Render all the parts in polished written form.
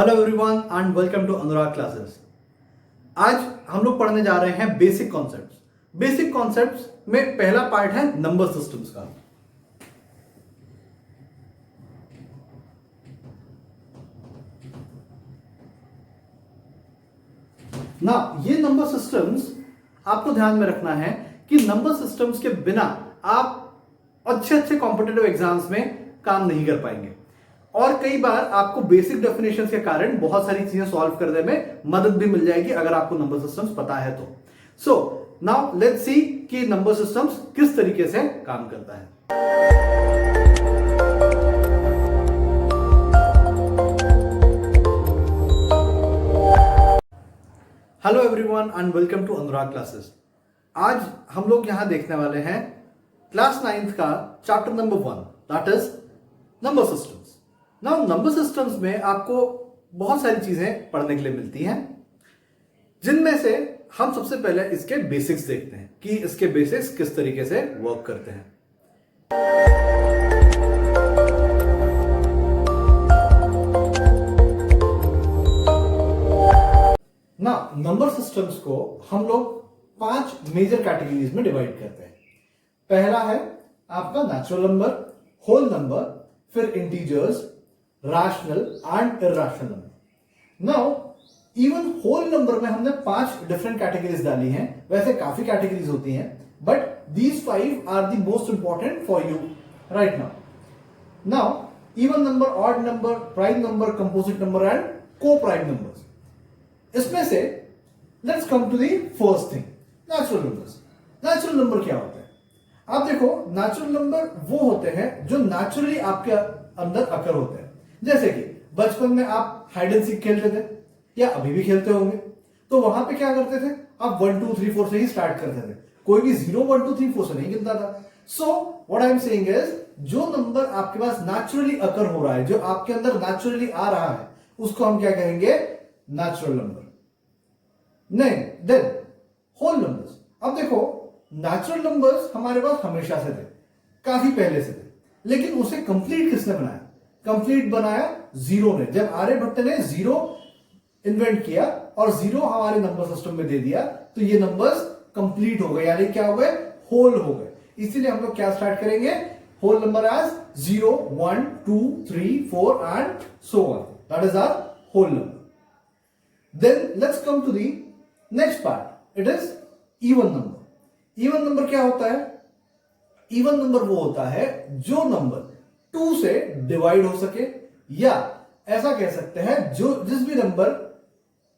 Hello everyone and welcome to Anurag classes. आज हम लोग पढ़ने जा रहे हैं बेसिक कॉन्सेप्ट्स। बेसिक कॉन्सेप्ट्स में पहला पार्ट है नंबर सिस्टम्स का। ना ये नंबर सिस्टम्स आपको ध्यान में रखना है कि नंबर सिस्टम्स के बिना आप अच्छे कॉम्पिटिटिव एग्जाम्स में काम नहीं कर पाएंगे और कई बार आपको बेसिक डेफिनेशन के कारण बहुत सारी चीजें सॉल्व करने में मदद भी मिल जाएगी अगर आपको नंबर सिस्टम्स पता है तो। सो नाउ लेट्स सी कि नंबर सिस्टम्स किस तरीके से काम करता है। Hello everyone and welcome to Anurag classes. आज हम लोग यहां देखने वाले हैं क्लास 9th का chapter number 1 that is number systems. Now number systems में आपको बहुत सारी चीजें पढ़ने के लिए मिलती हैं, जिनमें से हम सबसे पहले इसके बेसिक्स देखते हैं कि इसके बेसिक्स किस तरीके से वर्क करते हैं। ना नंबर सिस्टम्स को हम लोग 5 मेजर कैटेगरीज में डिवाइड करते हैं। पहला है आपका नेचुरल नंबर, होल नंबर, फिर integers, rational and irrational number. Now even whole number में हमने 5 डिफरेंट कैटेगरीज डाली हैं। वैसे काफी कैटेगरीज होती हैं but these 5 are the most important for you right now. Now even number, odd number, prime number, composite number and coprime numbers. इसमें से let's come to the first thing, natural numbers. Natural number क्या होता है? आप देखो, natural number वो होते हैं जो नेचुरली आपके अंदर अकर होते हैं। जैसे कि बचपन में आप हाइड एंड सीक खेलते थे या अभी भी खेलते होंगे, तो वहां पे क्या करते थे आप 1 2 3 4 से ही स्टार्ट करते थे, कोई भी 0 1 2 3 4 से नहीं गिनता था। So what I am saying is, जो नंबर आपके पास नेचुरली अकर हो रहा है, जो आपके अंदर नेचुरली आ रहा है, उसको हम क्या कहेंगे? Natural number. नहीं, देन होल नंबर्स। अब देखो, नेचुरल नंबर्स हमारे पास हमेशा से थे, काफी पहले से थे, लेकिन उसे कंप्लीट किसने बनाया? कंप्लीट बनाया जीरो ने। जब आर्यभट्ट ने जीरो इन्वेंट किया और जीरो हमारे नंबर सिस्टम में दे दिया, तो ये नंबर्स कंप्लीट हो गए, यानी क्या हो गए? होल हो गए। इसीलिए हम लोग क्या स्टार्ट करेंगे? Whole number as 0 1 2 3 4 and so on. That is our whole number. Then let's come to the next part, it is even number. Even number क्या होता है? इवन नंबर वो होता है जो नंबर 2 से डिवाइड हो सके, या ऐसा कह सकते हैं जो जिस भी नंबर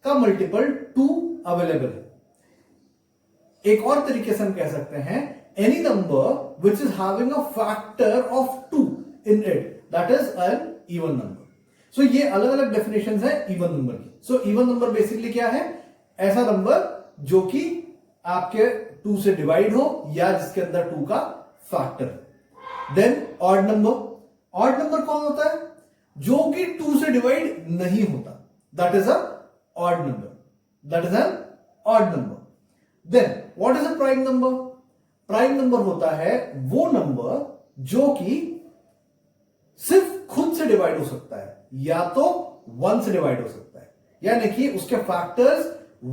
का मल्टीपल 2 अवेलेबल है। एक और तरीके से हम कह सकते हैं any number which is having a factor of 2 in it, that is an even number. So ये अलग अलग डेफिनेशंस है इवन नंबर की। सो इवन नंबर बेसिकली क्या है? ऐसा नंबर जो कि आपके 2 से डिवाइड हो या जिसके अंदर 2 का फैक्टर है। Then odd number. Odd number कौन होता है? जो कि 2 से डिवाइड नहीं होता, that is a odd number, that is an odd number. Then what is a prime number? Prime number होता है वो नंबर जो कि सिर्फ खुद से डिवाइड हो सकता है या तो 1 से डिवाइड हो सकता है, यानी कि उसके फैक्टर्स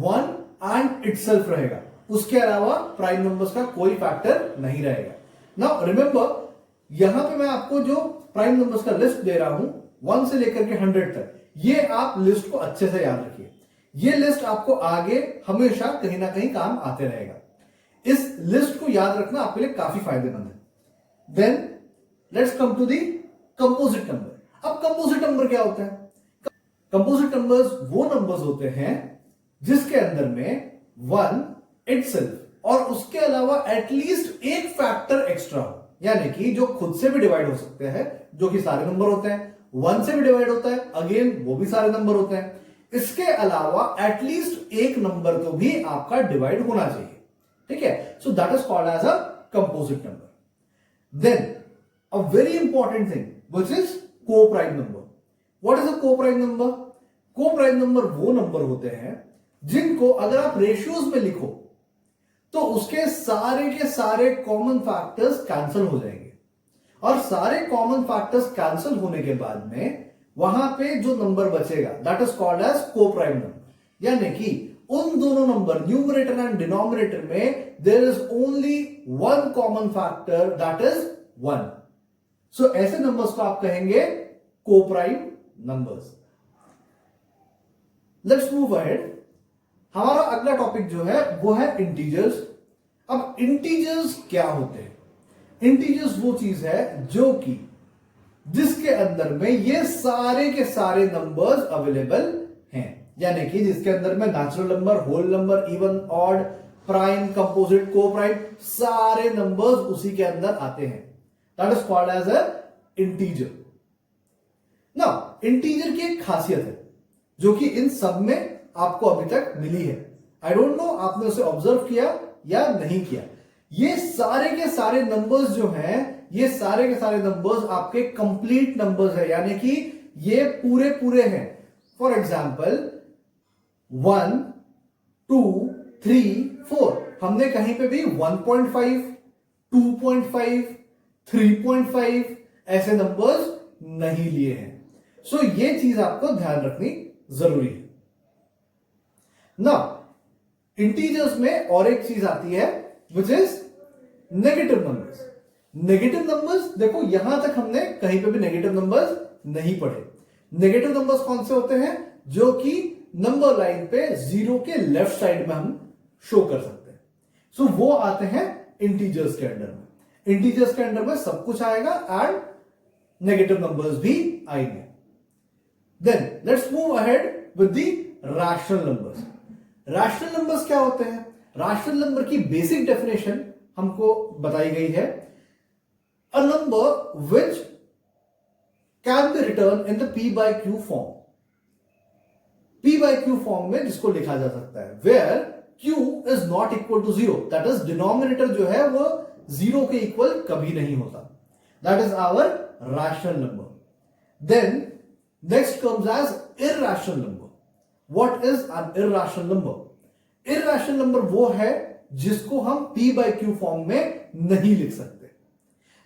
1 एंड इटसेल्फ रहेगा, उसके अलावा प्राइम नंबर्स का कोई फैक्टर नहीं रहेगा। नाउ रिमेंबर, यहां पे मैं आपको जो प्राइम नंबर्स का लिस्ट दे रहा हूं 1 से लेकर के 100 तक, ये आप लिस्ट को अच्छे से याद रखिए। ये लिस्ट आपको आगे हमेशा कहीं ना कहीं काम आते रहेगा। इस लिस्ट को याद रखना आपके लिए काफी फायदेमंद है। Then let's come to the composite number. अब कंपोजिट नंबर क्या होता है? कंपोजिट नंबर्स वो नंबर्स होते हैं जिसके अंदर में 1 इटसेल्फ और उसके अलावा एटलीस्ट एक फैक्टर एक्स्ट्रा हो, यानी कि जो खुद से भी डिवाइड हो सकते हैं, जो कि सारे नंबर होते हैं, 1 से भी डिवाइड होता है, अगेन वो भी सारे नंबर होते हैं। इसके अलावा एटलीस्ट एक नंबर तो भी आपका डिवाइड होना चाहिए, ठीक है? So that is called as a composite number. Then a very important thing which is co prime number. What is a co prime number? Co prime number वो नंबर होते हैं जिनको अगर आप रेशियोज में लिखो तो उसके सारे के सारे कॉमन फैक्टर्स कैंसिल हो जाएंगे, और सारे कॉमन फैक्टर्स कैंसिल होने के बाद में वहां पे जो नंबर बचेगा that is called as coprime number. यानी कि उन दोनों नंबर न्यूमरेटर एंड डिनोमिनेटर में there is only one common factor that is 1। So ऐसे नंबर्स को आप कहेंगे coprime numbers. Let's move ahead. हमारा अगला टॉपिक जो है वो है इंटीजर्स। अब इंटीजर्स क्या होते हैं? इंटीजर्स वो चीज है जो कि जिसके अंदर में ये सारे के सारे नंबर्स अवेलेबल हैं, यानी कि जिसके अंदर में natural number, whole number, even, odd, prime, composite, coprime, सारे नंबर्स उसी के अंदर आते हैं। That is called as a integer. Now integer की एक खासियत है जो कि इन सब में आपको अभी तक मिली है। आई डोंट नो आपने उसे ऑब्जर्व किया या नहीं किया। ये सारे के सारे नंबर्स जो हैं, ये सारे के सारे नंबर्स आपके कंप्लीट नंबर्स है, यानी कि ये पूरे पूरे हैं। फॉर एग्जाम्पल 1, 2, 3, 4, हमने कहीं पे भी 1.5, 2.5, 3.5 ऐसे नंबर्स नहीं लिए हैं। सो ये चीज आपको ध्यान रखनी जरूरी है ना। इंटीजर्स में और एक चीज आती है which is negative numbers. Negative numbers, देखो यहां तक हमने कहीं पे भी नेगेटिव नंबर्स नहीं पढ़े। नेगेटिव नंबर्स कौन से होते हैं? जो कि नंबर लाइन पे जीरो के लेफ्ट साइड में हम शो कर सकते हैं। सो वो आते हैं इंटीजर्स के अंडर में। इंटीजर्स के अंडर में सब कुछ आएगा एंड नेगेटिव नंबर्स भी आएंगे। Then let's move ahead with the rational numbers. Rational numbers क्या होते हैं? रैशनल नंबर की बेसिक डेफिनेशन हमको बताई गई है, a number which can be written in the p by q form। p by q form में जिसको लिखा जा सकता है where q is not equal to 0, that is denominator जो है वो 0 के इक्वल कभी नहीं होता। that is our rational number। then next comes as irrational number। what is an irrational number? irrational number वो है जिसको हम p by q फॉर्म में नहीं लिख सकते।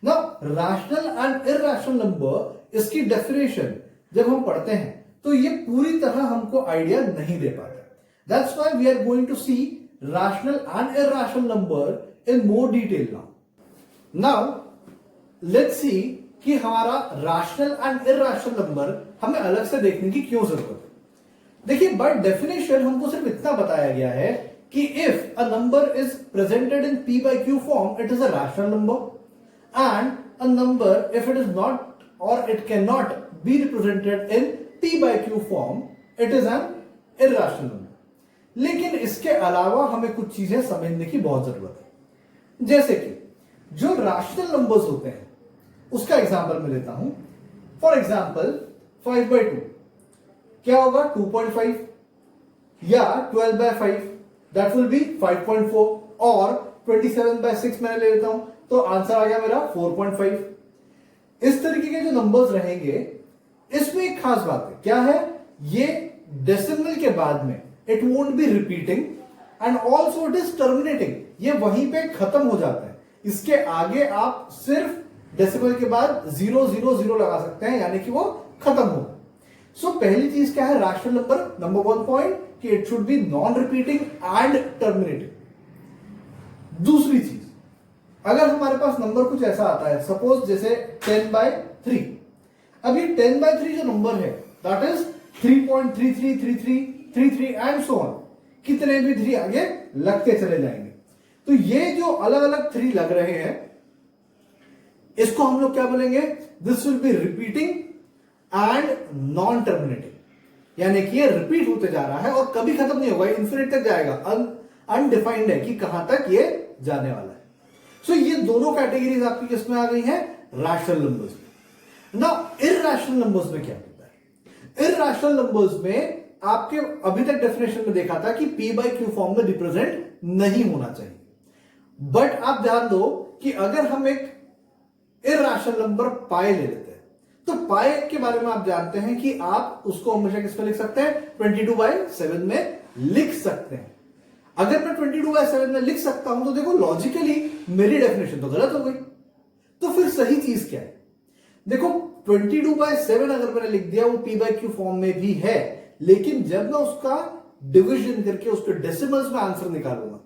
ना रैशनल एंड इरैशनल नंबर, इसकी डेफिनेशन जब हम पढ़ते हैं तो ये पूरी तरह हमको आइडिया नहीं दे पाता। That's why we are going to see rational and irrational number in more detail now let's see कि हमारा रैशनल एंड इरैशनल नंबर हमें अलग से देखने की क्यों जरूरत है। देखिए बाय डेफिनेशन हमको सिर्फ इतना बताया गया है कि if a number is presented in p by q form it is a rational number, and a number if it is not or it cannot be represented in p by q form it is an irrational number। लेकिन इसके अलावा हमें कुछ चीजें समझने की बहुत जरूरत है। जैसे कि जो रैशनल नंबर्स होते हैं उसका एग्जांपल मैं लेता हूं। फॉर एग्जांपल 5/2 क्या होगा? 2.5 या 12/5 दैट विल बी 5.4 और 27/6 मैंने ले लेता हूं तो आंसर आ गया मेरा 4.5। इस तरीके के जो नंबर्स रहेंगे इसमें एक खास बात है, क्या है? ये डेसिमल के बाद में it won't be repeating and also it is terminating. ये वहीं पे खत्म हो जाता है। इसके आगे आप सिर्फ डेसिमल के बाद 000 लगा सकते हैं, यानी कि वो खत्म हो। सो पहली चीज क्या है रैशनल नंबर? नंबर 1 पॉइंट कि it should be non repeating and terminating. दूसरी चीज, अगर हमारे पास नंबर कुछ ऐसा आता है सपोज जैसे 10/3। अब ये 10/3 जो नंबर है that is 3.333333 and so on, कितने भी 3 आगे लगते चले जाएंगे। तो ये जो अलग अलग 3 लग रहे हैं इसको हम लोग क्या बोलेंगे? This will be repeating and non terminating, यानी कि ये रिपीट होते जा रहा है और कभी खत्म नहीं होगा, इन्फिनिट तक जाएगा। अनडिफाइंड है कि कहां तक ये जाने वाला है। सो ये दोनों कैटेगरीज आपकी किसमें आ गई हैं? रैशनल नंबर्स में। नाउ इरैशनल नंबर्स में क्या होता है? इरैशनल नंबर्स में आपके अभी तक डेफिनेशन में देखा था कि p by q फॉर्म में रिप्रेजेंट नहीं होना चाहिए। बट आप ध्यान दो कि अगर हम एक इरैशनल नंबर पाई ले लेते हैं तो पाई के बारे में आप जानते हैं कि आप उसको हमेशा किस में लिख सकते हैं? 22/7 में लिख सकते हैं। अगर मैं 22/7 में लिख सकता हूं तो देखो लॉजिकली मेरी डेफिनेशन तो गलत हो गई। तो फिर सही चीज क्या है? देखो 22/7 अगर मैंने लिख दिया वो p/q फॉर्म में भी है, लेकिन जब मैं उसका डिवीजन करके उसके डेसिमल्स में आंसर निकालूंगा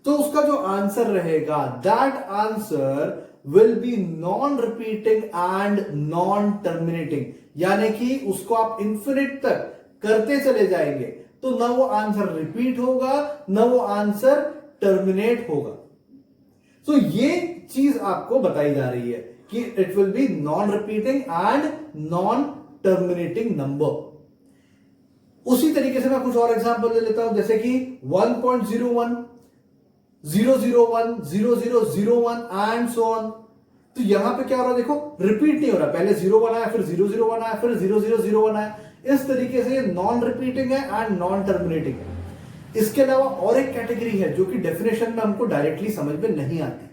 तो उसका जो आंसर रहेगा that answer will be non repeating and non terminating, यानी कि उसको आप इंफिनिट तक करते चले जाएंगे तो ना वो आंसर रिपीट होगा ना वो आंसर टर्मिनेट होगा। सो ये चीज आपको बताई जा रही है कि it will be non repeating and non terminating number. उसी तरीके से मैं कुछ और एग्जांपल ले लेता हूं, जैसे कि 1.01, 001, 0001 एंड सो ऑन। तो यहां पे क्या हो रहा है, देखो रिपीट नहीं हो रहा, पहले 01 आया, फिर 001 आया, फिर 0001 आया। इस तरीके से ये नॉन रिपीटिंग है एंड नॉन टर्मिनेटिंग है। इसके अलावा और एक कैटेगरी है जो कि डेफिनेशन में हमको डायरेक्टली समझ में नहीं आती।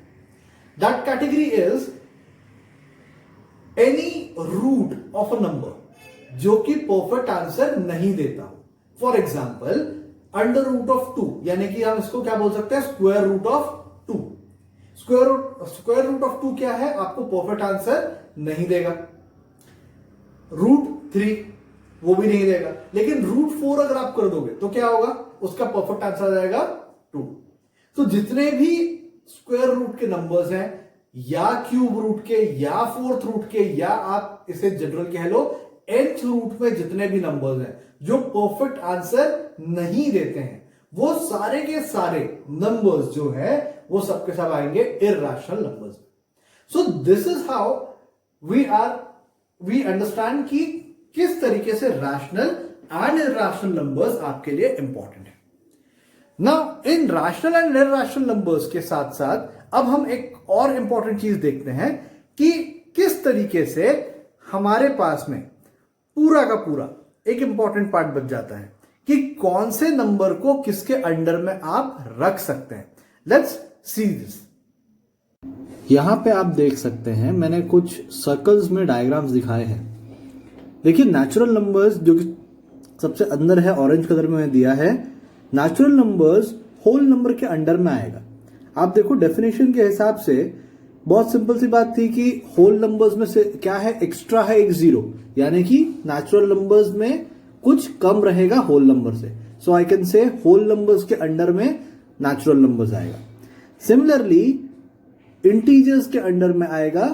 That category is any root of a number जो कि परफेक्ट आंसर नहीं देता हो। For example under root of 2, यानी कि हम इसको क्या बोल सकते हैं, square root of 2। Square root of 2 क्या है, आपको परफेक्ट आंसर नहीं देगा। रूट 3 वो भी नहीं देगा, लेकिन रूट 4 अगर आप कर दोगे तो क्या होगा, उसका परफेक्ट आंसर आ जाएगा 2। तो जितने भी स्क्वायर रूट के नंबर्स हैं, या क्यूब रूट के, या फोर्थ रूट के, या आप इसे जनरल कह लो nth रूट में जितने भी नंबर्स हैं जो परफेक्ट आंसर नहीं देते हैं, वो सारे के सारे नंबर्स जो है वो सबके सब आएंगे irrational numbers. So this is how we understand कि किस तरीके से रैशनल एंड इर्रेशनल नंबर्स आपके लिए इंपॉर्टेंट है। Now in rational and irrational numbers के साथ साथ अब हम एक और इंपॉर्टेंट चीज देखते हैं कि किस तरीके से हमारे पास में पूरा का पूरा एक इंपॉर्टेंट पार्ट बच जाता है कि कौन से नंबर को किसके अंडर में आप रख सकते हैं। Let's see this. यहां पे आप देख सकते हैं मैंने कुछ सर्कल्स में डायग्राम्स दिखाए हैं। देखिए नेचुरल नंबर्स जो कि सबसे अंदर है, ऑरेंज कलर में दिया है, नेचुरल नंबर्स होल नंबर के अंडर में आएगा। आप देखो डेफिनेशन के हिसाब से बहुत सिंपल सी बात थी कि होल नंबर्स में से क्या है, एक्स्ट्रा है एक 0, यानी कि नेचुरल नंबर्स में कुछ कम रहेगा होल नंबर से। So I can say whole numbers के अंडर में नेचुरल नंबर्स आएगा। सिमिलरली इंटीजर्स के अंडर में आएगा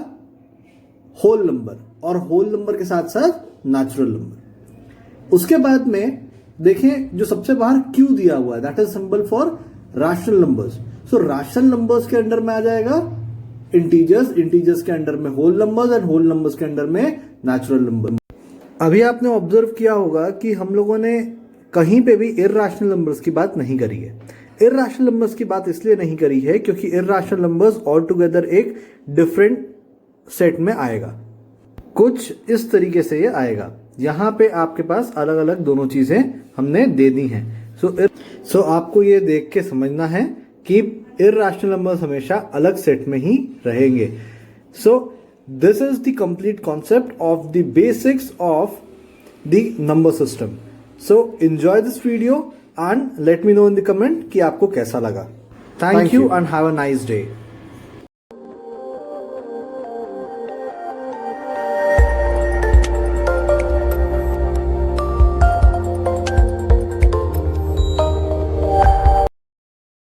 होल नंबर, और होल नंबर के साथ साथ नेचुरल नंबर। उसके बाद में देखें जो सबसे बाहर क्यू दिया हुआ है, that is symbol for rational numbers. So rational numbers के अंडर में आ जाएगा इंटीजर्स, इंटीजर्स के अंडर में whole numbers, and whole numbers के अंडर में नेचुरल नंबर। अभी आपने ऑब्जर्व किया होगा कि हम लोगों ने कहीं पे भी इर्रेशनल नंबर्स की बात नहीं करी है। इर्रेशनल नंबर्स की बात इसलिए नहीं करी है क्योंकि इर्रेशनल नंबर्स ऑल टुगेदर एक डिफरेंट सेट में आएगा। कुछ इस तरीके से ये आएगा, यहां पे आपके पास अलग अलग दोनों चीजें हमने दे दी हैं। सो आपको ये देख के समझना है कि इर्रेशनल नंबर्स हमेशा अलग सेट में ही रहेंगे। सो this is the complete concept of the basics of the number system. So enjoy this video and let me know in the comment कि आपको कैसा लगा। Thank you and have a nice day.